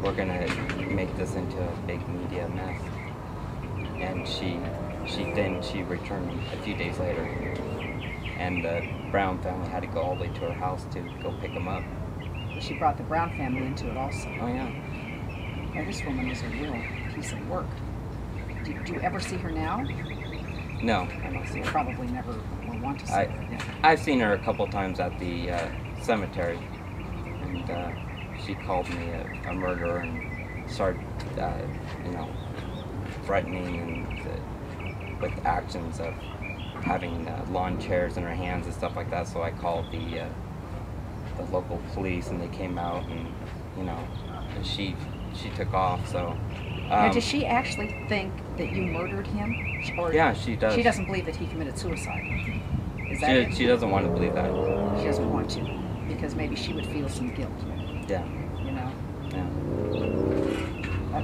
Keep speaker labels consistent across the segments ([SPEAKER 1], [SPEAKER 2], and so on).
[SPEAKER 1] we're gonna make this into a big media mess. And she didn't. She returned a few days later, and the Brown family had to go all the way to her house to go pick him up.
[SPEAKER 2] She brought the Brown family into it also.
[SPEAKER 1] Oh yeah.
[SPEAKER 2] Yeah, this woman is a real piece of work. Do you ever see her now?
[SPEAKER 1] No, I don't see her.
[SPEAKER 2] Probably never will want to see her. Yeah.
[SPEAKER 1] I've seen her a couple times at the cemetery, and she called me a murderer and started, threatening and with actions of having lawn chairs in her hands and stuff like that. So I called the local police, and they came out, and and she took off. So.
[SPEAKER 2] Now, does she actually think that you murdered him? Or
[SPEAKER 1] Yeah, she does.
[SPEAKER 2] She doesn't believe that he committed suicide. Is that it?
[SPEAKER 1] She doesn't want to believe that.
[SPEAKER 2] She doesn't want to, because maybe she would feel some guilt.
[SPEAKER 1] Yeah.
[SPEAKER 2] Yeah.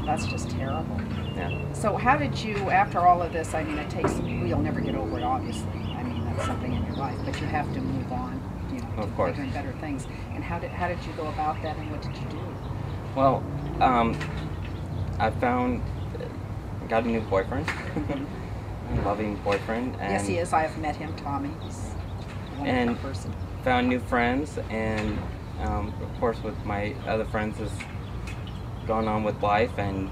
[SPEAKER 2] That's just terrible.
[SPEAKER 1] Yeah.
[SPEAKER 2] So how did you, after all of this, I mean, it takes, you'll never get over it, obviously. I mean, that's something in your life, but you have to move on, to
[SPEAKER 1] Of course.
[SPEAKER 2] bigger and better things. And how did you go about that, and what did you do?
[SPEAKER 1] Well, I got a new boyfriend, a loving boyfriend. And
[SPEAKER 2] Yes, he is. I have met him, Tommy. He's a wonderful person.
[SPEAKER 1] Found new friends, and of course with my other friends is going on with life, and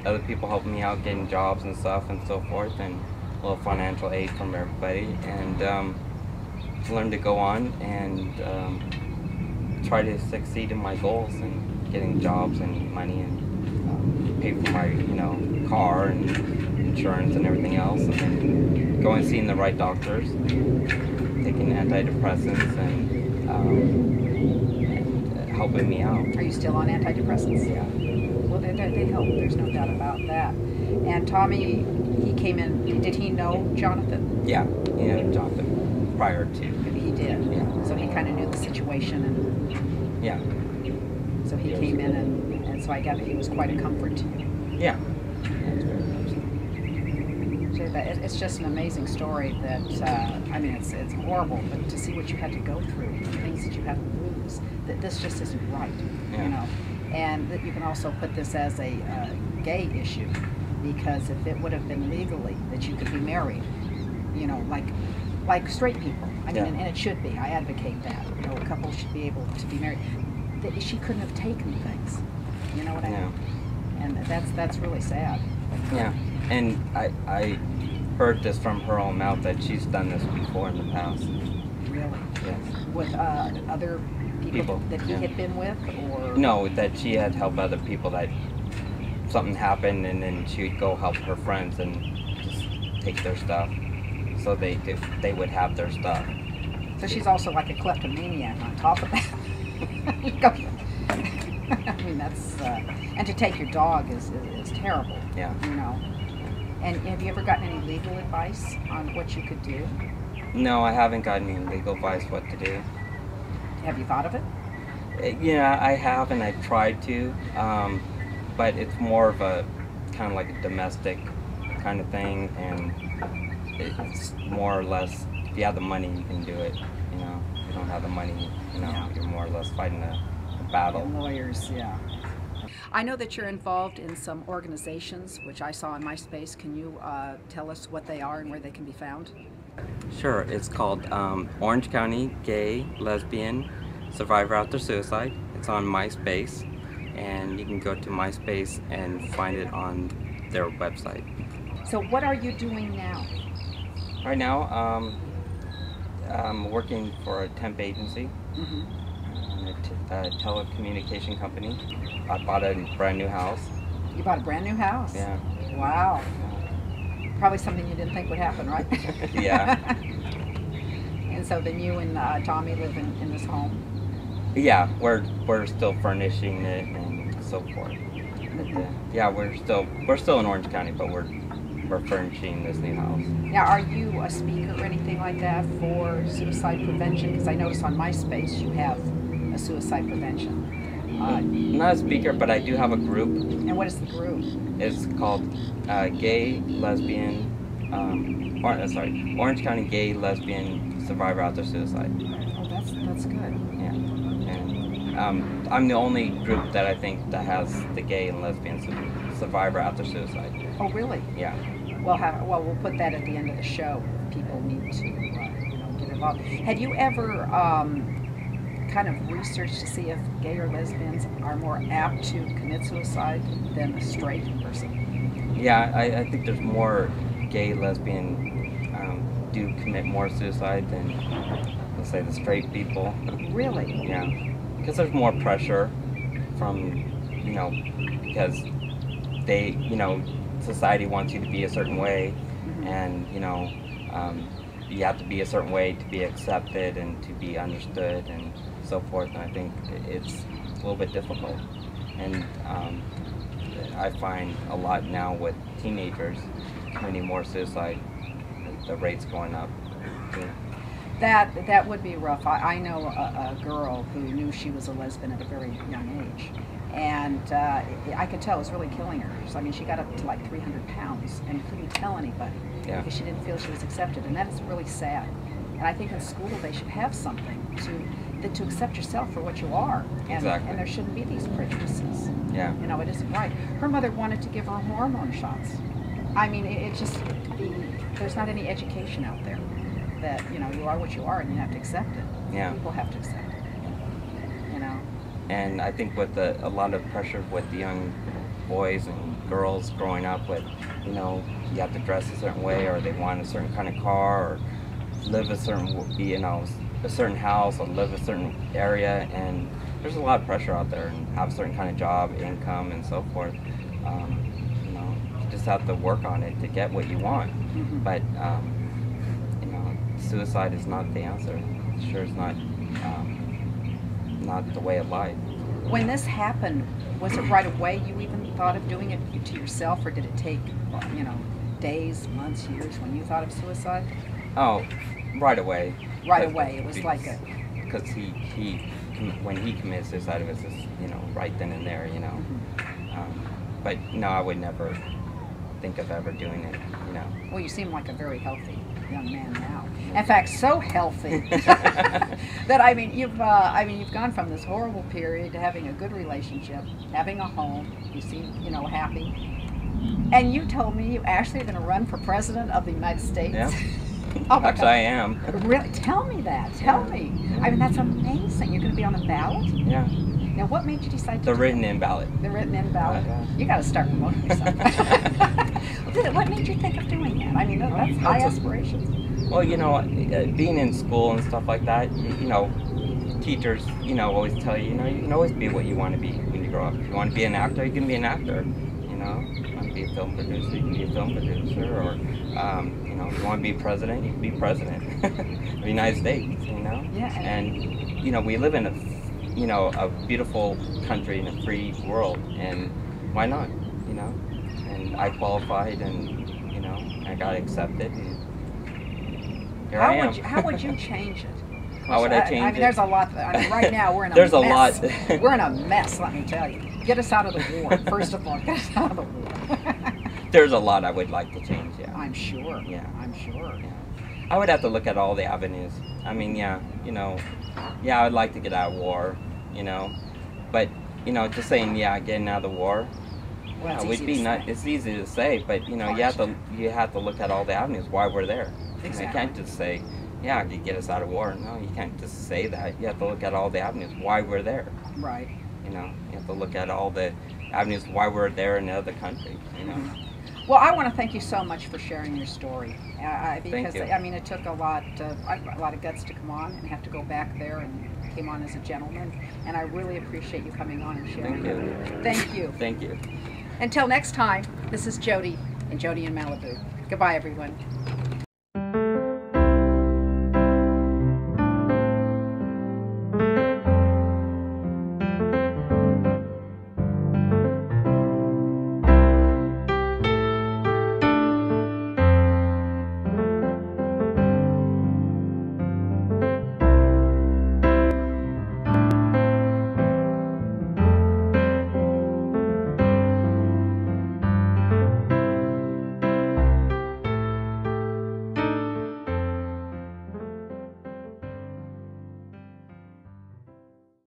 [SPEAKER 1] other people helping me out getting jobs and stuff and so forth, and a little financial aid from everybody, and learn to go on and try to succeed in my goals and getting jobs and money and pay for my car and insurance and everything else, and then going and seeing the right doctors, taking antidepressants and helping me out.
[SPEAKER 2] Are you still on antidepressants?
[SPEAKER 1] Yeah.
[SPEAKER 2] Well, they help. There's no doubt about that. And Tommy, he came in. Did he know Jonathan?
[SPEAKER 1] Yeah, Jonathan prior to.
[SPEAKER 2] He did.
[SPEAKER 1] Yeah.
[SPEAKER 2] So he kind of knew the situation, and
[SPEAKER 1] Yeah.
[SPEAKER 2] so he came in, and so I gather he was quite a comfort to you.
[SPEAKER 1] Yeah.
[SPEAKER 2] It's just an amazing story that, I mean, it's horrible, but to see what you had to go through, the things that you had to lose, that this just isn't right, And that you can also put this as a gay issue, because if it would have been legally that you could be married, like straight people, I mean, and it should be, I advocate that, a couple should be able to be married, that she couldn't have taken things, you know what I mean? And that's really sad.
[SPEAKER 1] Yeah, and I heard this from her own mouth that she's done this before in the past.
[SPEAKER 2] Really?
[SPEAKER 1] Yes.
[SPEAKER 2] With other people that he had been with, or?
[SPEAKER 1] No, that she had helped other people, that something happened and then she'd go help her friends and just take their stuff, so they would have their stuff.
[SPEAKER 2] So she's also like a kleptomaniac on top of that. I mean, that's, and to take your dog is terrible.
[SPEAKER 1] Yeah.
[SPEAKER 2] And have you ever gotten any legal advice on what you could do?
[SPEAKER 1] No, I haven't gotten any legal advice what to do.
[SPEAKER 2] Have you thought of it?
[SPEAKER 1] Yeah, I have, and I tried to, but it's more of a kind of like a domestic kind of thing, and it's more or less, if you have the money, you can do it. If you don't have the money, you're more or less fighting a battle.
[SPEAKER 2] And lawyers, yeah. I know that you're involved in some organizations, which I saw on MySpace. Can you tell us what they are and where they can be found?
[SPEAKER 1] Sure. It's called Orange County Gay, Lesbian, Survivor After Suicide. It's on MySpace, and you can go to MySpace and find it on their website.
[SPEAKER 2] So what are you doing now?
[SPEAKER 1] Right now, I'm working for a temp agency. A telecommunication company. I bought a brand new house.
[SPEAKER 2] You bought a brand new house?
[SPEAKER 1] Yeah.
[SPEAKER 2] Wow. Probably something you didn't think would happen, right?
[SPEAKER 1] Yeah.
[SPEAKER 2] And so then you and Tommy live in this home?
[SPEAKER 1] Yeah, we're still furnishing it and so forth. But, yeah, we're still in Orange County, but we're furnishing this new house.
[SPEAKER 2] Now, are you a speaker or anything like that for suicide prevention? Because I noticed on MySpace you have a suicide prevention.
[SPEAKER 1] Not a speaker, but I do have a group.
[SPEAKER 2] And what is the group?
[SPEAKER 1] It's called Gay, Lesbian, Orange County Gay, Lesbian, Survivor After Suicide.
[SPEAKER 2] Oh, that's good.
[SPEAKER 1] Yeah, and I'm the only group that I think that has the gay and lesbian survivor after suicide.
[SPEAKER 2] Oh, really?
[SPEAKER 1] Yeah.
[SPEAKER 2] Well, we'll put that at the end of the show. People need to, get involved. Had you ever kind of researched to see if gay or lesbians are more apt to commit suicide than a straight person?
[SPEAKER 1] Yeah, I think there's more gay, lesbian do commit more suicide than, let's say, the straight people.
[SPEAKER 2] Really?
[SPEAKER 1] Yeah. Because there's more pressure from, because they, society wants you to be a certain way,
[SPEAKER 2] Mm-hmm.
[SPEAKER 1] and, you have to be a certain way to be accepted and to be understood and so forth. And I think it's a little bit difficult. And I find a lot now with teenagers committing more suicide, the rate's going up.
[SPEAKER 2] That would be rough. I know a girl who knew she was a lesbian at a very young age, and I could tell it was really killing her. So, I mean, she got up to like 300 pounds and couldn't tell anybody because she didn't feel she was accepted, and that is really sad. And I think in school they should have something to accept yourself for what you are, and there shouldn't be these prejudices.
[SPEAKER 1] Yeah.
[SPEAKER 2] It isn't right. Her mother wanted to give her hormone shots. I mean, it's just there's not any education out there that you are what you are and you have to accept it.
[SPEAKER 1] Yeah.
[SPEAKER 2] People have to accept it.
[SPEAKER 1] And I think with a lot of pressure with the young boys and girls growing up with, you have to dress a certain way, or they want a certain kind of car, or live a certain house, or live a certain area, and there's a lot of pressure out there, and have a certain kind of job, income, and so forth. You just have to work on it to get what you want.
[SPEAKER 2] Mm-hmm.
[SPEAKER 1] But suicide is not the answer. It sure is not the way of life.
[SPEAKER 2] When this happened, was it right away you even thought of doing it to yourself, or did it take, days, months, years when you thought of suicide?
[SPEAKER 1] Oh, right away.
[SPEAKER 2] Right away. It was
[SPEAKER 1] because when he committed suicide, it was just right then and there.
[SPEAKER 2] Mm-hmm.
[SPEAKER 1] But no, I would never think of ever doing it.
[SPEAKER 2] Well, you seem like a very healthy young man now. In fact, so healthy that you've gone from this horrible period to having a good relationship, having a home. You seem happy. And you told me you actually are going to run for president of the United States.
[SPEAKER 1] Yeah.
[SPEAKER 2] Oh my
[SPEAKER 1] Actually,
[SPEAKER 2] God.
[SPEAKER 1] I am.
[SPEAKER 2] Really? Tell me that. Tell me. I mean, that's amazing. You're going to be on the ballot?
[SPEAKER 1] Yeah.
[SPEAKER 2] Now, what made you decide to
[SPEAKER 1] The
[SPEAKER 2] do
[SPEAKER 1] written-in ballot.
[SPEAKER 2] The written-in ballot?
[SPEAKER 1] Yeah.
[SPEAKER 2] You got to start promoting yourself. What made you think of doing that? I mean, that's high aspirations.
[SPEAKER 1] Well, being in school and stuff like that, teachers, always tell you, you can always be what you want to be when you grow up. If you want to be an actor, you can be an actor. If you want to be a film producer, you can be a film producer. Or, if you want to be president, you can be president of the United States,
[SPEAKER 2] Yeah.
[SPEAKER 1] And, we live in a beautiful country in a free world, and why not, And I qualified, and, I got accepted, and here I am.
[SPEAKER 2] How would you change it?
[SPEAKER 1] How would I change it?
[SPEAKER 2] I mean, there's a lot. Right now, we're in a
[SPEAKER 1] there's
[SPEAKER 2] mess.
[SPEAKER 1] a lot.
[SPEAKER 2] We're in a mess, let me tell you. Get us out of the war, first of all. Get us out of the war.
[SPEAKER 1] There's a lot I would like to change, yeah.
[SPEAKER 2] I'm sure.
[SPEAKER 1] Yeah.
[SPEAKER 2] I'm sure.
[SPEAKER 1] Yeah. I would have to look at all the avenues. I mean, I would like to get out of war, but, just saying, getting out of the war,
[SPEAKER 2] Well,
[SPEAKER 1] it's easy to say, but, you have to look at all the avenues, why we're there.
[SPEAKER 2] Exactly.
[SPEAKER 1] You can't just say, you get us out of war. No, you can't just say that. You have to look at all the avenues, why we're there.
[SPEAKER 2] Right.
[SPEAKER 1] You have to look at all the avenues, why we're there in other countries,
[SPEAKER 2] Mm-hmm. Well, I want to thank you so much for sharing your story. Because,
[SPEAKER 1] Thank you.
[SPEAKER 2] I mean, it took a lot of guts to come on and have to go back there, and came on as a gentleman. And I really appreciate you coming on and sharing.
[SPEAKER 1] Thank
[SPEAKER 2] Thank
[SPEAKER 1] you.
[SPEAKER 2] you.
[SPEAKER 1] Thank you.
[SPEAKER 2] Until next time, this is Jodie and Jodie in Malibu. Goodbye, everyone.